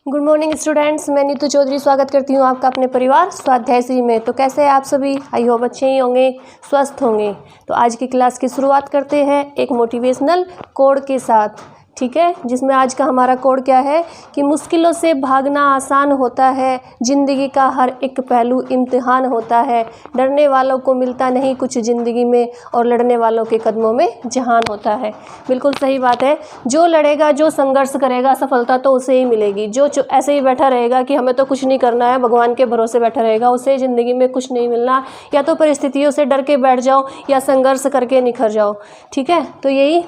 Good morning students, मैं नीतू चौधरी स्वागत करती हूँ आपका अपने परिवार स्वाध्याय श्री में। तो कैसे हैं आप सभी? आई होप अच्छे ही होंगे, स्वस्थ होंगे। तो आज की क्लास की शुरुआत करते हैं एक मोटिवेशनल कोड के साथ, ठीक है, जिसमें आज का हमारा कोड क्या है कि मुश्किलों से भागना आसान होता है, ज़िंदगी का हर एक पहलू इम्तिहान होता है, डरने वालों को मिलता नहीं कुछ ज़िंदगी में और लड़ने वालों के कदमों में जहान होता है। बिल्कुल सही बात है। जो लड़ेगा, जो संघर्ष करेगा, सफलता तो उसे ही मिलेगी। जो ऐसे ही बैठा रहेगा कि हमें तो कुछ नहीं करना है, भगवान के भरोसे बैठा रहेगा, उसे ज़िंदगी में कुछ नहीं मिलना। या तो परिस्थितियों से डर के बैठ जाओ या संघर्ष करके निखर जाओ, ठीक है। तो यही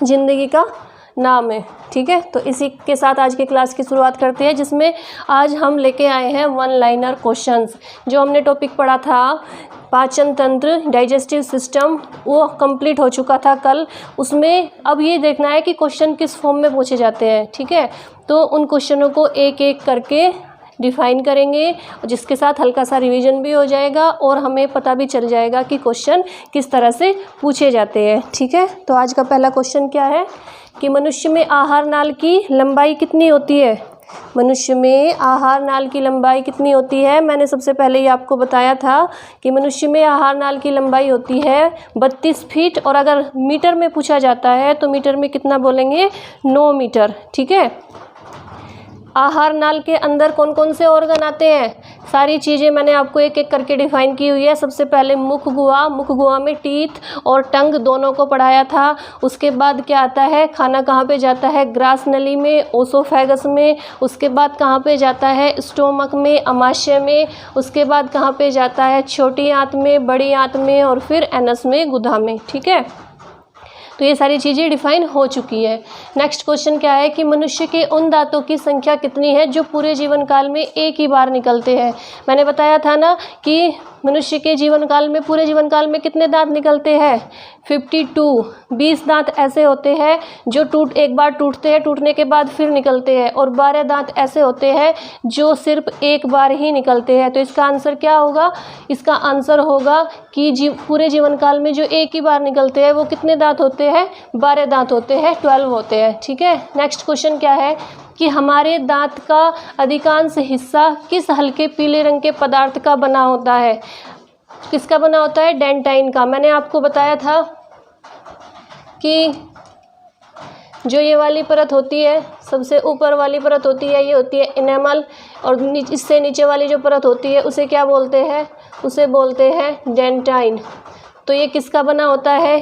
ज़िंदगी का नाम है, ठीक है। तो इसी के साथ आज की क्लास की शुरुआत करते हैं, जिसमें आज हम लेके आए हैं वन लाइनर क्वेश्चंस। जो हमने टॉपिक पढ़ा था पाचन तंत्र, डाइजेस्टिव सिस्टम, वो कंप्लीट हो चुका था कल। उसमें अब ये देखना है कि क्वेश्चन किस फॉर्म में पूछे जाते हैं, ठीक है। तो उन क्वेश्चनों को एक एक करके डिफाइन करेंगे, जिसके साथ हल्का सा रिवीजन भी हो जाएगा और हमें पता भी चल जाएगा कि क्वेश्चन किस तरह से पूछे जाते हैं, ठीक है। तो आज का पहला क्वेश्चन क्या है कि मनुष्य में आहार नाल की लंबाई कितनी होती है। मनुष्य में आहार नाल की लंबाई कितनी होती है? मैंने सबसे पहले ही आपको बताया था कि मनुष्य में आहार नाल की लंबाई होती है 32 फीट, और अगर मीटर में पूछा जाता है तो मीटर में कितना बोलेंगे? 9 मीटर, ठीक है। आहार नाल के अंदर कौन कौन से ऑर्गन आते हैं, सारी चीज़ें मैंने आपको एक एक करके डिफाइन की हुई है। सबसे पहले मुख गुहा में टीथ और टंग दोनों को पढ़ाया था। उसके बाद क्या आता है, खाना कहाँ पे जाता है? ग्रास नली में, ओसोफेगस में। उसके बाद कहाँ पे जाता है? स्टोमक में, अमाशय में। उसके बाद कहाँ पे जाता है? छोटी आंत में, बड़ी आंत में, और फिर एनस में, गुदा में, ठीक है। तो ये सारी चीज़ें डिफाइन हो चुकी है। नेक्स्ट क्वेश्चन क्या है कि मनुष्य के उन दांतों की संख्या कितनी है जो पूरे जीवन काल में एक ही बार निकलते हैं। मैंने बताया था ना कि मनुष्य के जीवन काल में, पूरे जीवन काल में कितने दांत निकलते हैं? 52। 20 दांत ऐसे होते हैं जो एक बार टूटते हैं, टूटने के बाद फिर निकलते हैं, और 12 दांत ऐसे होते हैं जो सिर्फ एक बार ही निकलते हैं। तो इसका आंसर क्या होगा? इसका आंसर होगा कि पूरे जीवन काल में जो एक ही बार निकलते हैं वो कितने दांत होते हैं? 12 दांत होते हैं, 12 होते हैं, ठीक है। नेक्स्ट क्वेश्चन क्या है कि हमारे दांत का अधिकांश हिस्सा किस हल्के पीले रंग के पदार्थ का बना होता है? किसका बना होता है? डेंटाइन का। मैंने आपको बताया था कि जो ये वाली परत होती है, सबसे ऊपर वाली परत होती है, ये होती है इनेमल, और इससे नीचे वाली जो परत होती है उसे क्या बोलते हैं? उसे बोलते हैं डेंटाइन। तो ये किसका बना होता है?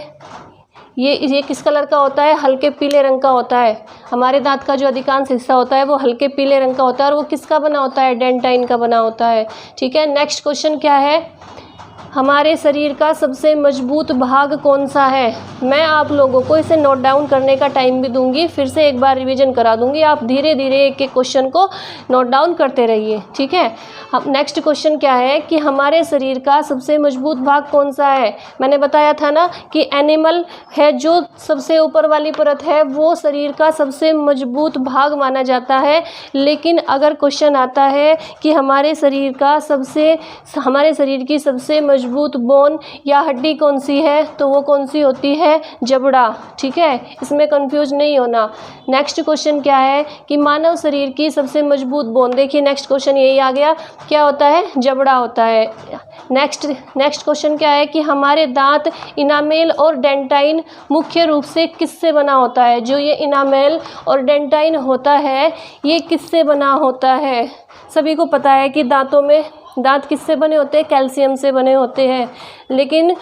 ये किस कलर का होता है? हल्के पीले रंग का होता है। हमारे दांत का जो अधिकांश हिस्सा होता है वो हल्के पीले रंग का होता है, और वो किसका बना होता है? डेंटाइन का बना होता है, ठीक है। नेक्स्ट क्वेश्चन क्या है, हमारे शरीर का सबसे मजबूत भाग कौन सा है? मैं आप लोगों को इसे नोट डाउन करने का टाइम भी दूंगी, फिर से एक बार रिवीजन करा दूंगी। आप धीरे धीरे एक एक क्वेश्चन को नोट डाउन करते रहिए, ठीक है। अब नेक्स्ट क्वेश्चन क्या है कि हमारे शरीर का सबसे मजबूत भाग कौन सा है? मैंने बताया था ना कि एनिमल है, जो सबसे ऊपर वाली परत है वो शरीर का सबसे मजबूत भाग माना जाता है। लेकिन अगर क्वेश्चन आता है कि हमारे शरीर की सबसे मजबूत बोन या हड्डी कौन सी है, तो वो कौन सी होती है? जबड़ा, ठीक है। इसमें कंफ्यूज नहीं होना। नेक्स्ट क्वेश्चन क्या है कि मानव शरीर की सबसे मजबूत बोन, देखिए नेक्स्ट क्वेश्चन यही आ गया, क्या होता है? जबड़ा होता है। नेक्स्ट क्वेश्चन क्या है कि हमारे दांत इनामेल और डेंटाइन मुख्य रूप से किससे बना होता है? जो ये इनामेल और डेंटाइन होता है ये किससे बना होता है? सभी को पता है कि दांत किससे बने होते हैं? कैल्शियम से बने होते हैं। लेकिन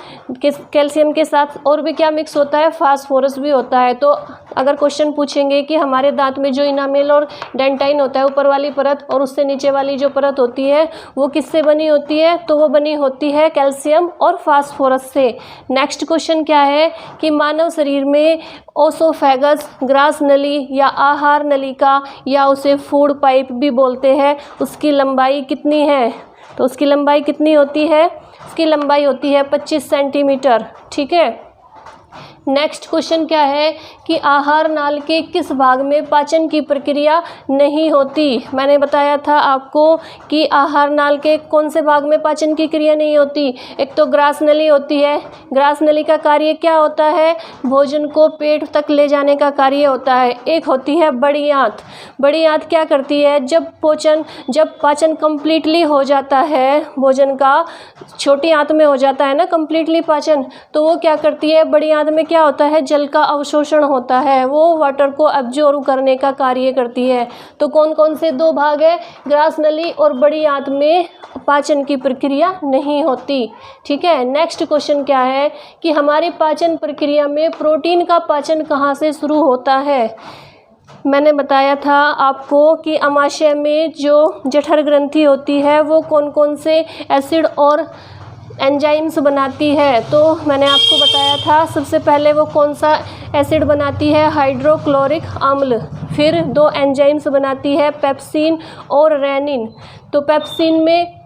कैल्शियम के साथ और भी क्या मिक्स होता है? फास्फोरस भी होता है। तो अगर क्वेश्चन पूछेंगे कि हमारे दांत में जो इनामेल और डेंटाइन होता है, ऊपर वाली परत, और उससे नीचे वाली जो परत होती है वो किससे बनी होती है? तो वो बनी होती है कैल्शियम और फास्फोरस से। नेक्स्ट क्वेश्चन क्या है कि मानव शरीर में ओसोफेगस, ग्रास नली या आहार नलिका, या उसे फूड पाइप भी बोलते हैं, उसकी लंबाई कितनी है? तो उसकी लंबाई कितनी होती है? उसकी लंबाई होती है 25 सेंटीमीटर, ठीक है। नेक्स्ट क्वेश्चन क्या है कि आहार नाल के किस भाग में पाचन की प्रक्रिया नहीं होती। मैंने बताया था आपको कि आहार नाल के कौन से भाग में पाचन की क्रिया नहीं होती। एक तो ग्रास नली होती है। ग्रास नली का कार्य क्या होता है, भोजन को पेट तक ले जाने का कार्य होता है। एक होती है बड़ी आंत। बड़ी आंत क्या करती है, जब पाचन कंप्लीटली हो जाता है, भोजन का छोटी आंत में हो जाता है ना कंप्लीटली पाचन, तो वो क्या करती है, बड़ी आंत में क्या होता है, जल का अवशोषण होता है, वो वाटर को एब्जॉर्ब करने का कार्य करती है। तो कौन कौन से दो भाग है, ग्रास नली और बड़ी आंत में पाचन की प्रक्रिया नहीं होती। ठीक है। नेक्स्ट क्वेश्चन क्या है कि हमारी पाचन प्रक्रिया में प्रोटीन का पाचन कहाँ से शुरू होता है। मैंने बताया था आपको कि अमाशय में जो जठर ग्रंथि होती है वो कौन कौन से एसिड और एंजाइम्स बनाती है। तो मैंने आपको बताया था सबसे पहले वो कौन सा एसिड बनाती है, हाइड्रोक्लोरिक अम्ल। फिर दो एंजाइम्स बनाती है, पेप्सिन और रेनिन। तो पेप्सिन में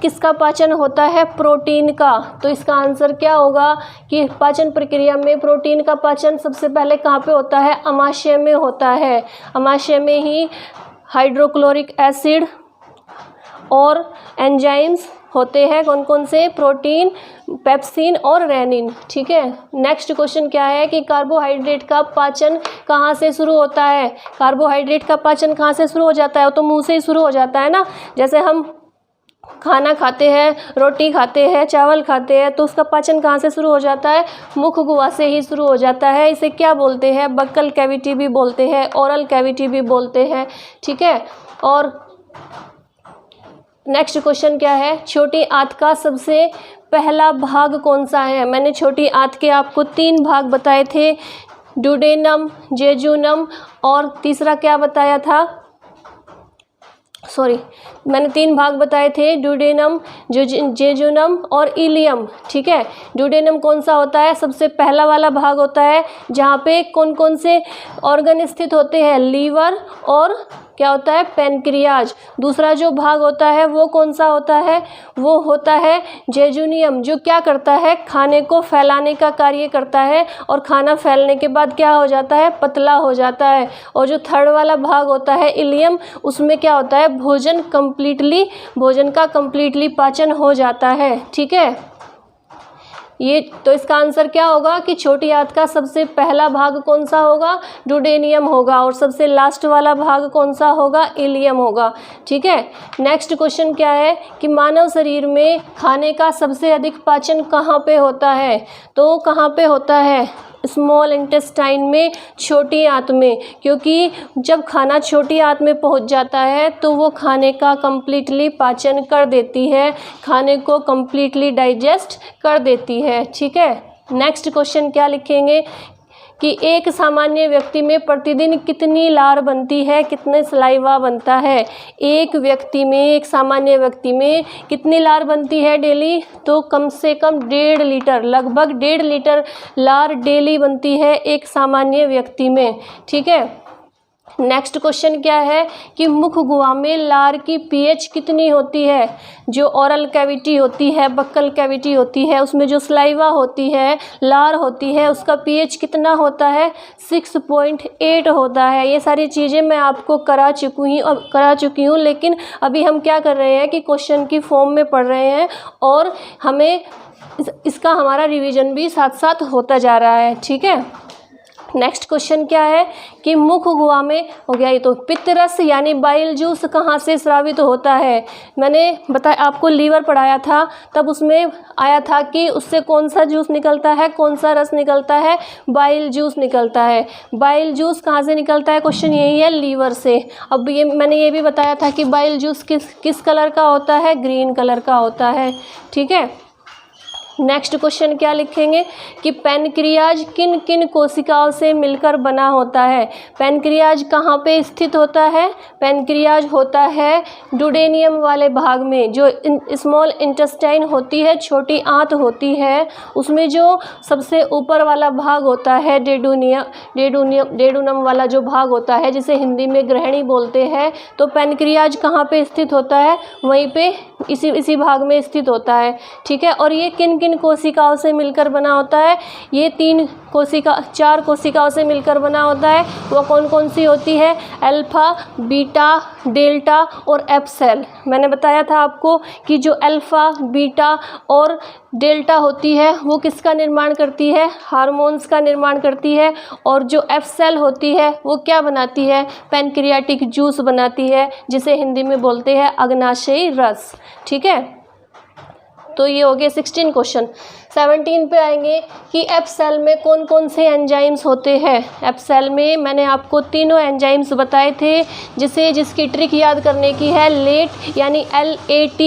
किसका पाचन होता है, प्रोटीन का। तो इसका आंसर क्या होगा कि पाचन प्रक्रिया में प्रोटीन का पाचन सबसे पहले कहाँ पे होता है, अमाशय में होता है। अमाशय में ही हाइड्रोक्लोरिक एसिड और एंजाइम्स होते हैं, कौन कौन से, प्रोटीन, पेप्सिन और रेनिन। ठीक है। नेक्स्ट क्वेश्चन क्या है कि कार्बोहाइड्रेट का पाचन कहाँ से शुरू होता है। कार्बोहाइड्रेट का पाचन कहाँ से शुरू हो जाता है, तो मुंह से ही शुरू हो जाता है ना। जैसे हम खाना खाते हैं, रोटी खाते हैं, चावल खाते हैं, तो उसका पाचन कहाँ से शुरू हो जाता है, मुख गुहा से ही शुरू हो जाता है। इसे क्या बोलते हैं, बक्कल कैविटी भी बोलते हैं, ओरल कैविटी भी बोलते हैं। ठीक है। और नेक्स्ट क्वेश्चन क्या है, छोटी आंत का सबसे पहला भाग कौन सा है। मैंने छोटी आंत के आपको 3 भाग बताए थे, ड्यूडेनम, जेजुनम और तीसरा क्या बताया था, मैंने 3 भाग बताए थे, ड्यूडेनम, जेजुनम और इलियम। ठीक है। ड्यूडेनम कौन सा होता है, सबसे पहला वाला भाग होता है जहाँ पे कौन कौन से ऑर्गन स्थित होते हैं, लीवर और क्या होता है, पैनक्रियाज। दूसरा जो भाग होता है वो कौन सा होता है, वो होता है जेजुनियम, जो क्या करता है, खाने को फैलाने का कार्य करता है और खाना फैलने के बाद क्या हो जाता है, पतला हो जाता है। और जो थर्ड वाला भाग होता है इलियम, उसमें क्या होता है, भोजन का कंप्लीटली पाचन हो जाता है। ठीक है। ये तो इसका आंसर क्या होगा कि छोटी आंत का सबसे पहला भाग कौन सा होगा, ड्यूडेनियम होगा, और सबसे लास्ट वाला भाग कौन सा होगा, इलियम होगा। ठीक है। नेक्स्ट क्वेश्चन क्या है कि मानव शरीर में खाने का सबसे अधिक पाचन कहाँ पे होता है। तो कहाँ पे होता है, स्मॉल इंटेस्टाइन में, छोटी आंत में, क्योंकि जब खाना छोटी आंत में पहुंच जाता है तो वो खाने का कंप्लीटली पाचन कर देती है, खाने को कंप्लीटली डाइजेस्ट कर देती है। ठीक है। नेक्स्ट क्वेश्चन क्या लिखेंगे कि एक सामान्य व्यक्ति में प्रतिदिन कितनी लार बनती है, कितने सलाइवा बनता है। एक सामान्य व्यक्ति में कितनी लार बनती है डेली, तो कम से कम 1.5 लीटर, लगभग 1.5 लीटर लार डेली बनती है एक सामान्य व्यक्ति में। ठीक है। नेक्स्ट क्वेश्चन क्या है कि मुख गुहा में लार की पीएच कितनी होती है। जो ओरल कैविटी होती है, बक्कल कैविटी होती है, उसमें जो सलाइवा होती है, लार होती है, उसका पीएच कितना होता है, 6.8 होता है। ये सारी चीज़ें मैं आपको करा चुकी हूँ, लेकिन अभी हम क्या कर रहे हैं कि क्वेश्चन की फॉर्म में पढ़ रहे हैं और हमें इसका हमारा रिवीजन भी साथ साथ होता जा रहा है। ठीक है। नेक्स्ट क्वेश्चन क्या है कि मुख गुहा में हो गया, ये तो पित्तरस यानी बाइल जूस कहाँ से स्रावित होता है। मैंने बताया आपको लीवर पढ़ाया था, तब उसमें आया था कि उससे कौन सा जूस निकलता है, कौन सा रस निकलता है, बाइल जूस निकलता है। बाइल जूस कहाँ से निकलता है, क्वेश्चन यही है, लीवर से। अब मैंने ये भी बताया था कि बाइल जूस किस कलर का होता है, ग्रीन कलर का होता है। ठीक है। नेक्स्ट क्वेश्चन क्या लिखेंगे कि पैनक्रियाज किन किन कोशिकाओं से मिलकर बना होता है। पैनक्रियाज कहाँ पे स्थित होता है, पैनक्रियाज होता है ड्यूडेनियम वाले भाग में, जो स्मॉल इंटेस्टाइन होती है, छोटी आंत होती है, उसमें जो सबसे ऊपर वाला भाग होता है डेडुनम वाला जो भाग होता है, जिसे हिंदी में ग्रहणी बोलते हैं। तो पैनक्रियाज कहाँ पे स्थित होता है, वहीं पे इसी भाग में स्थित होता है, ठीक है। और ये किन किन कोशिकाओं से मिलकर बना होता है? ये 4 कोशिकाओं से मिलकर बना होता है। वो कौन कौन सी होती है? अल्फा, बीटा, डेल्टा और एफ सेल। मैंने बताया था आपको कि जो अल्फा, बीटा और डेल्टा होती है वो किसका निर्माण करती है? हार्मोन्स का निर्माण करती है। और जो एफ सेल होती है वो क्या बनाती है? पैनक्रियाटिक जूस बनाती है, जिसे हिंदी में बोलते हैं अग्नाशयी रस, ठीक है। तो ये हो गए 16 क्वेश्चन। 17 पे आएंगे कि एफ सेल में कौन कौन से एंजाइम्स होते हैं। एफ सेल में मैंने आपको तीनों एंजाइम्स बताए थे, जिसकी ट्रिक याद करने की है। लेट यानी LAT,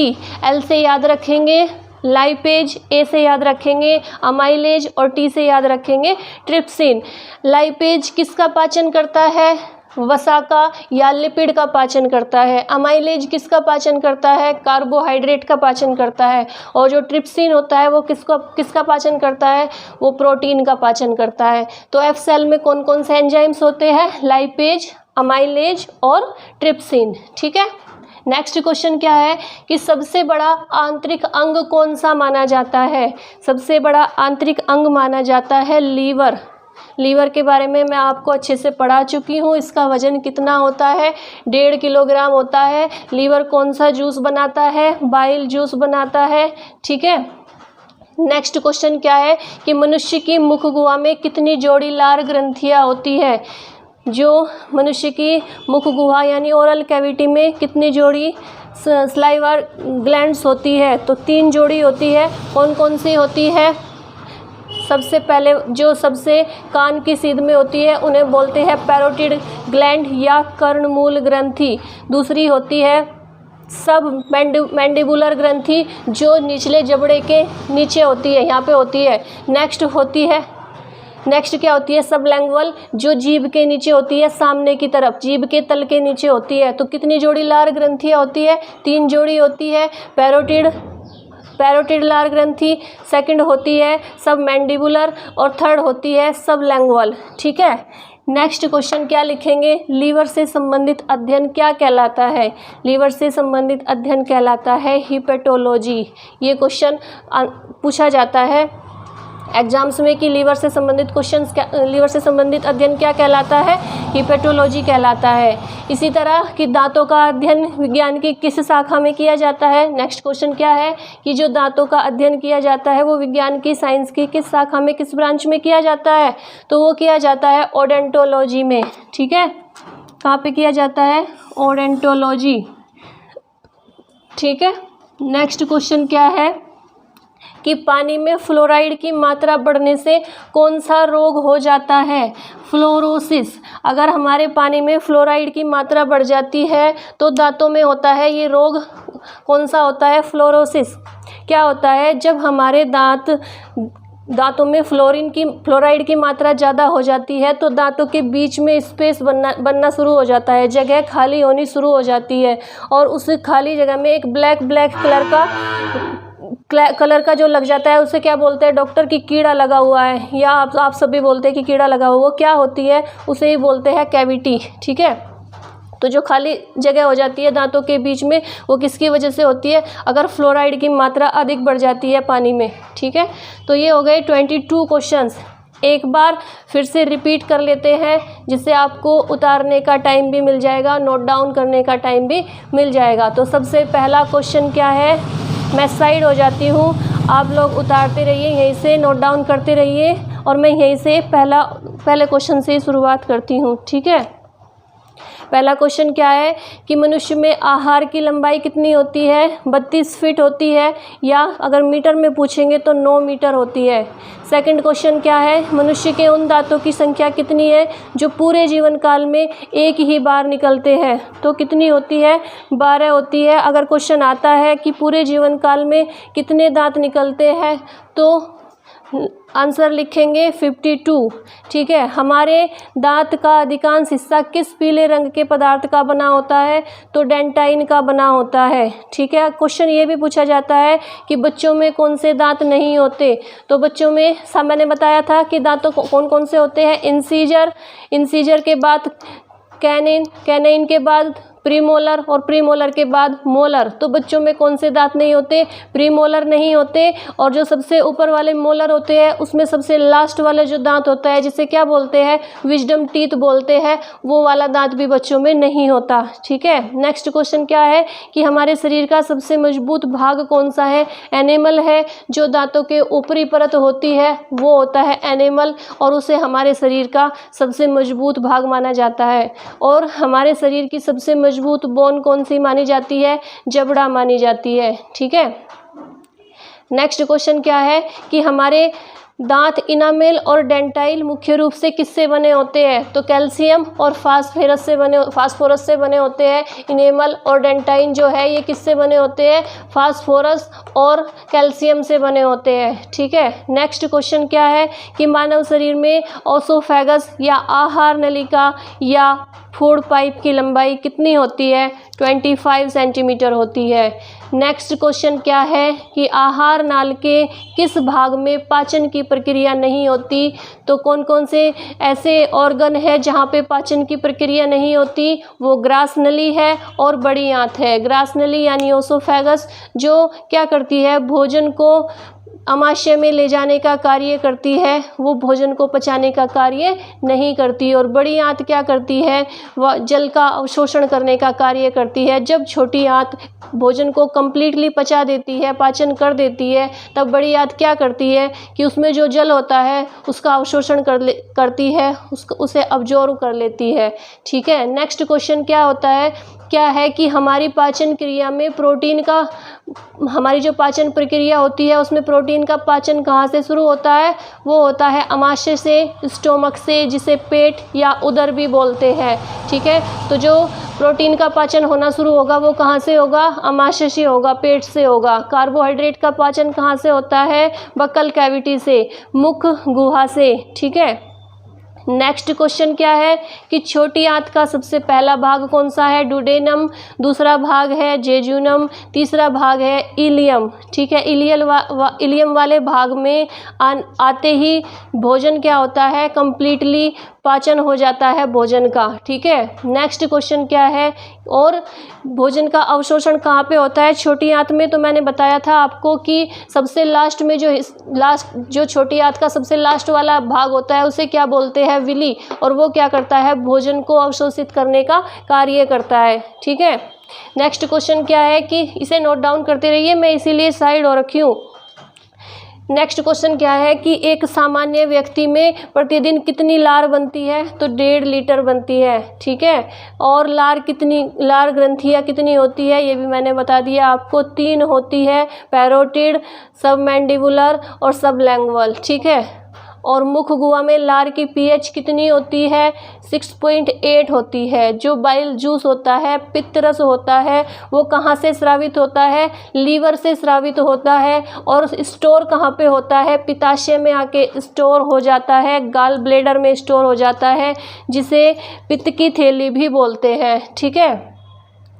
एल से याद रखेंगे, लाइपेज ए से याद रखेंगे, अमाइलेज और टी से याद रखेंगे ट्रिप्सिन। लाइपेज किसका पाचन करता है? वसा का या लिपिड का पाचन करता है। अमाइलेज किसका पाचन करता है? कार्बोहाइड्रेट का पाचन करता है। और जो ट्रिप्सिन होता है वो किसका पाचन करता है? वो प्रोटीन का पाचन करता है। तो एफ सेल में कौन कौन से एंजाइम्स होते हैं? लाइपेज, अमाइलेज और ट्रिप्सिन, ठीक है। नेक्स्ट क्वेश्चन क्या है कि सबसे बड़ा आंतरिक अंग कौन सा माना जाता है? सबसे बड़ा आंतरिक अंग माना जाता है लीवर। लीवर के बारे में मैं आपको अच्छे से पढ़ा चुकी हूँ। इसका वजन कितना होता है? 1.5 किलोग्राम होता है। लीवर कौन सा जूस बनाता है? बाइल जूस बनाता है, ठीक है। नेक्स्ट क्वेश्चन क्या है कि मनुष्य की मुख गुहा में कितनी जोड़ी लार ग्रंथियाँ होती है? जो मनुष्य की मुख गुहा यानी ओरल कैविटी में कितनी जोड़ी स्लाइवर ग्लैंड्स होती है? तो 3 जोड़ी होती है। कौन कौन सी होती है? सबसे पहले जो सबसे कान की सीध में होती है उन्हें बोलते हैं पैरोटिड ग्लैंड या कर्णमूल ग्रंथि। दूसरी होती है सब मैंडिबुलर ग्रंथि, जो निचले जबड़े के नीचे होती है, यहाँ पे होती है। नेक्स्ट क्या होती है? सबलैंग्वल, जो जीभ के नीचे होती है, सामने की तरफ जीभ के तल के नीचे होती है। तो कितनी जोड़ी लार ग्रंथियाँ होती है? 3 जोड़ी होती है। पैरोटिड लार ग्रंथि, सेकंड होती है सब मैंडिबुलर और थर्ड होती है सबलैंग्वल, ठीक है। नेक्स्ट क्वेश्चन क्या लिखेंगे? लीवर से संबंधित अध्ययन क्या कहलाता है? लीवर से संबंधित अध्ययन कहलाता है हिपेटोलॉजी। ये क्वेश्चन पूछा जाता है एग्जाम्स में कि लीवर से संबंधित अध्ययन क्या कहलाता है? हिपेटोलॉजी कहलाता है। इसी तरह कि दांतों का अध्ययन विज्ञान की किस शाखा में किया जाता है? नेक्स्ट क्वेश्चन क्या है कि जो दांतों का अध्ययन किया जाता है वो विज्ञान की साइंस की किस शाखा में, किस ब्रांच में किया जाता है? तो वो किया जाता है ओडोंटोलॉजी में, ठीक है। कहाँ पे किया जाता है? ओडोंटोलॉजी, ठीक है। नेक्स्ट क्वेश्चन क्या है कि पानी में फ्लोराइड की मात्रा बढ़ने से कौन सा रोग हो जाता है? फ्लोरोसिस। अगर हमारे पानी में फ्लोराइड की मात्रा बढ़ जाती है तो दांतों में होता है ये रोग, कौन सा होता है? फ्लोरोसिस। क्या होता है? जब हमारे दांतों में फ्लोराइड की मात्रा ज़्यादा हो जाती है तो दांतों के बीच में स्पेस बनना शुरू हो जाता है, जगह खाली होनी शुरू हो जाती है। और उस खाली जगह में एक ब्लैक कलर का जो लग जाता है उसे क्या बोलते हैं डॉक्टर? की कीड़ा लगा हुआ है, या आप सभी बोलते हैं कि कीड़ा लगा हुआ। वो क्या होती है? उसे ही बोलते हैं कैविटी, ठीक है। तो जो खाली जगह हो जाती है दांतों के बीच में वो किसकी वजह से होती है? अगर फ्लोराइड की मात्रा अधिक बढ़ जाती है पानी में, ठीक है। तो ये हो गए 22 क्वेश्चंस। एक बार फिर से रिपीट कर लेते हैं, जिससे आपको उतारने का टाइम भी मिल जाएगा, नोट डाउन करने का टाइम भी मिल जाएगा। तो सबसे पहला क्वेश्चन क्या है? मैं साइड हो जाती हूँ, आप लोग उतारते रहिए, यहीं से नोट डाउन करते रहिए और मैं यहीं से पहले क्वेश्चन से शुरुआत करती हूँ, ठीक है। पहला क्वेश्चन क्या है कि मनुष्य में आहार की लंबाई कितनी होती है? 32 फीट होती है, या अगर मीटर में पूछेंगे तो 9 मीटर होती है। सेकंड क्वेश्चन क्या है? मनुष्य के उन दांतों की संख्या कितनी है जो पूरे जीवन काल में एक ही बार निकलते हैं? तो कितनी होती है? 12 होती है। अगर क्वेश्चन आता है कि पूरे जीवन काल में कितने दांत निकलते हैं तो आंसर लिखेंगे 52, ठीक है। हमारे दांत का अधिकांश हिस्सा किस पीले रंग के पदार्थ का बना होता है? तो डेंटाइन का बना होता है, ठीक है। क्वेश्चन ये भी पूछा जाता है कि बच्चों में कौन से दांत नहीं होते? तो बच्चों में मैंने बताया था कि दांतों कौन कौन से होते हैं? इंसीजर के बाद कैनाइन के बाद प्रीमोलर और प्रीमोलर के बाद मोलर। तो बच्चों में कौन से दांत नहीं होते? प्रीमोलर नहीं होते। और जो सबसे ऊपर वाले मोलर होते हैं उसमें सबसे लास्ट वाला जो दांत होता है जिसे क्या बोलते हैं? विजडम टीथ बोलते हैं, वो वाला दांत भी बच्चों में नहीं होता। ठीक है, नेक्स्ट क्वेश्चन क्या है कि हमारे शरीर का सबसे मजबूत भाग कौन सा है? एनिमल है। जो दांतों के ऊपरी परत होती है वो होता है एनिमल, और उसे हमारे शरीर का सबसे मजबूत भाग माना जाता है। और हमारे शरीर की सबसे मजबूत बोन कौन सी मानी जाती है? जबड़ा मानी जाती है। ठीक है, नेक्स्ट क्वेश्चन क्या है कि हमारे दांत इनामेल और डेंटाइल मुख्य रूप से किससे बने होते हैं? तो कैल्शियम और फास्फोरस से बने होते हैं। इनेमल और डेंटाइन जो है ये किससे बने होते हैं? फास्फोरस और कैल्शियम से बने होते हैं। ठीक है, नेक्स्ट क्वेश्चन क्या है कि मानव शरीर में ओसोफेगस या आहार नलिका या फूड पाइप की लंबाई कितनी होती है? 25 सेंटीमीटर होती है। नेक्स्ट क्वेश्चन क्या है कि आहार नाल के किस भाग में पाचन की प्रक्रिया नहीं होती? तो कौन कौन से ऐसे ऑर्गन है जहाँ पे पाचन की प्रक्रिया नहीं होती? वो ग्रास नली है और बड़ी आंत है। ग्रास नली यानी ओसोफेगस जो क्या करती है? भोजन को अमाशय में ले जाने का कार्य करती है, वो भोजन को पचाने का कार्य नहीं करती। और बड़ी आंत क्या करती है? वह जल का अवशोषण करने का कार्य करती है। जब छोटी आंत भोजन को कंप्लीटली पचा देती है, पाचन कर देती है, तब बड़ी आंत क्या करती है कि उसमें जो जल होता है उसका अवशोषण करती है, उसे अब्जॉर्ब कर लेती है। ठीक है, नेक्स्ट क्वेश्चन क्या है कि हमारी पाचन क्रिया में प्रोटीन का, हमारी जो पाचन प्रक्रिया होती है उसमें प्रोटीन का पाचन कहाँ से शुरू होता है? वो होता है अमाशय से, स्टोमक से, जिसे पेट या उदर भी बोलते हैं। ठीक है, तो जो प्रोटीन का पाचन होना शुरू होगा वो कहाँ से होगा? अमाशय से होगा, पेट से होगा। कार्बोहाइड्रेट का पाचन कहाँ से होता है? बक्कल कैविटी से, मुख गुहा से। ठीक है, नेक्स्ट क्वेश्चन क्या है कि छोटी आंत का सबसे पहला भाग कौन सा है? डुडेनम। दूसरा भाग है जेजुनम। तीसरा भाग है इलियम। ठीक है, इलियम वाले भाग में आते ही भोजन क्या होता है? कंप्लीटली पाचन हो जाता है भोजन का। ठीक है, नेक्स्ट क्वेश्चन क्या है? और भोजन का अवशोषण कहाँ पे होता है? छोटी आंत में। तो मैंने बताया था आपको कि सबसे लास्ट में जो छोटी आंत का सबसे लास्ट वाला भाग होता है उसे क्या बोलते हैं? विली। और वो क्या करता है? भोजन को अवशोषित करने का कार्य करता है। ठीक है, नेक्स्ट क्वेश्चन क्या है कि इसे नोट डाउन करते रहिए, मैं इसीलिए साइड हो रखी हूँ। नेक्स्ट क्वेश्चन क्या है कि एक सामान्य व्यक्ति में प्रतिदिन कितनी लार बनती है? तो 1.5 लीटर बनती है। ठीक है, और लार ग्रंथियाँ कितनी होती है ये भी मैंने बता दिया आपको। 3 होती है, पैरोटिड, सबमैंडिबुलर और सबलैंग्वल। ठीक है, और मुख गुहा में लार की पीएच कितनी होती है? 6.8 होती है। जो बाइल जूस होता है, पित्त रस होता है, वो कहाँ से स्रावित होता है? लीवर से स्रावित होता है। और स्टोर कहाँ पे होता है? पित्ताशय में आके स्टोर हो जाता है, गाल ब्लेडर में स्टोर हो जाता है, जिसे पित्त की थैली भी बोलते हैं। ठीक है,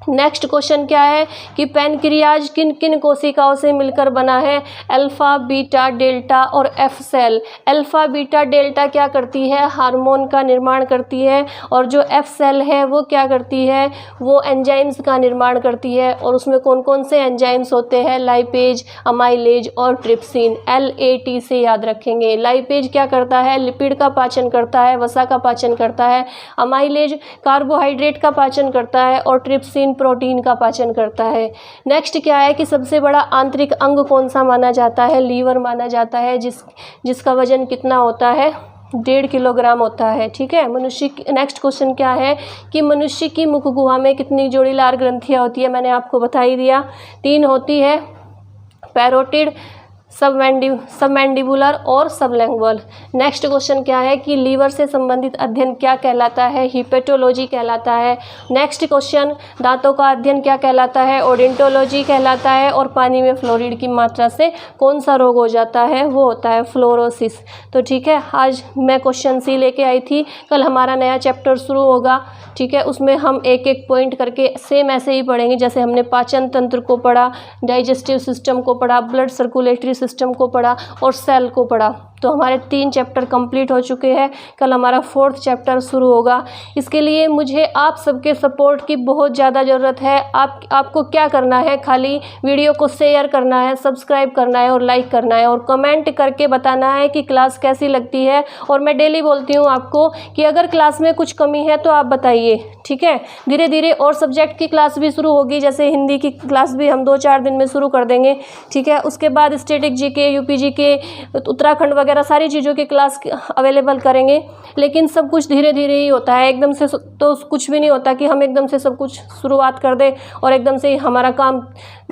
नेक्स्ट क्वेश्चन क्या है कि पैनक्रियाज किन किन कोशिकाओं से मिलकर बना है? अल्फा, बीटा, डेल्टा और F cell. Alpha, beta, delta क्या करती है? हार्मोन का निर्माण करती है। और जो एफ सेल है वो क्या करती है? वो एंजाइम्स का निर्माण करती है। और उसमें कौन कौन से एंजाइम्स होते हैं? लाइपेज, अमाइलेज और ट्रिप्सिन। LAT से याद रखेंगे। लाइपेज क्या करता है? लिपिड का पाचन करता है, वसा का पाचन करता है। अमाइलेज कार्बोहाइड्रेट का पाचन करता है। और ट्रिप्सिन प्रोटीन का पाचन करता है। नेक्स्ट क्या है कि सबसे बड़ा आंतरिक अंग कौन सा माना जाता है? लीवर माना जाता है, जिसका वजन कितना होता है? 1.5 किलोग्राम होता है। ठीक है, नेक्स्ट क्वेश्चन क्या है कि मनुष्य की मुख गुहा में कितनी जोड़ी लार ग्रंथियाँ होती है? मैंने आपको बता ही दिया, 3 होती है, पैरोटिड, सबमैंडिबुलर और सबलैंग्वल। नेक्स्ट क्वेश्चन क्या है कि लीवर से संबंधित अध्ययन क्या कहलाता है? हिपेटोलॉजी कहलाता है। नेक्स्ट क्वेश्चन, दांतों का अध्ययन क्या कहलाता है? ओडेंटोलॉजी कहलाता है। और पानी में फ्लोरीड की मात्रा से कौन सा रोग हो जाता है? वो होता है फ्लोरोसिस। तो ठीक है, आज मैं क्वेश्चन सी लेके आई थी, कल हमारा नया चैप्टर शुरू होगा। ठीक है, उसमें हम एक एक पॉइंट करके सेम ऐसे ही पढ़ेंगे जैसे हमने पाचन तंत्र को पढ़ा, डाइजेस्टिव सिस्टम को पढ़ा, ब्लड सर्कुलेटरी सिस्टम को पढ़ा और सेल को पढ़ा। तो हमारे 3 चैप्टर कंप्लीट हो चुके हैं। कल हमारा 4th चैप्टर शुरू होगा। इसके लिए मुझे आप सबके सपोर्ट की बहुत ज़्यादा ज़रूरत है। आपको क्या करना है, खाली वीडियो को शेयर करना है, सब्सक्राइब करना है और लाइक करना है और कमेंट करके बताना है कि क्लास कैसी लगती है। और मैं डेली बोलती हूँ आपको कि अगर क्लास में कुछ कमी है तो आप बताइए, ठीक है। धीरे धीरे और सब्जेक्ट की क्लास भी शुरू होगी, जैसे हिंदी की क्लास भी हम 2-4 दिन में शुरू कर देंगे, ठीक है। उसके बाद static GK, UP GK, Uttarakhand वगैरह सारी चीज़ों की क्लास अवेलेबल करेंगे। लेकिन सब कुछ धीरे धीरे ही होता है, एकदम से तो कुछ भी नहीं होता कि हम एकदम से सब कुछ शुरुआत कर दें और एकदम से हमारा काम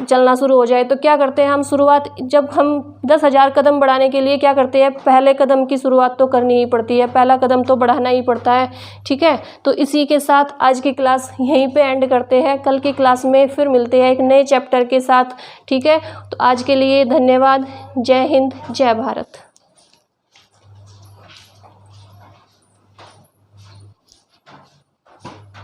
चलना शुरू हो जाए। तो क्या करते हैं हम, शुरुआत जब हम 10,000 कदम बढ़ाने के लिए क्या करते हैं, पहले कदम की शुरुआत तो करनी ही पड़ती है, पहला कदम तो बढ़ाना ही पड़ता है, ठीक है। तो इसी के साथ आज की क्लास यहीं पे एंड करते हैं। कल की क्लास में फिर मिलते हैं एक नए चैप्टर के साथ, ठीक है। तो आज के लिए धन्यवाद। जय हिंद, जय भारत।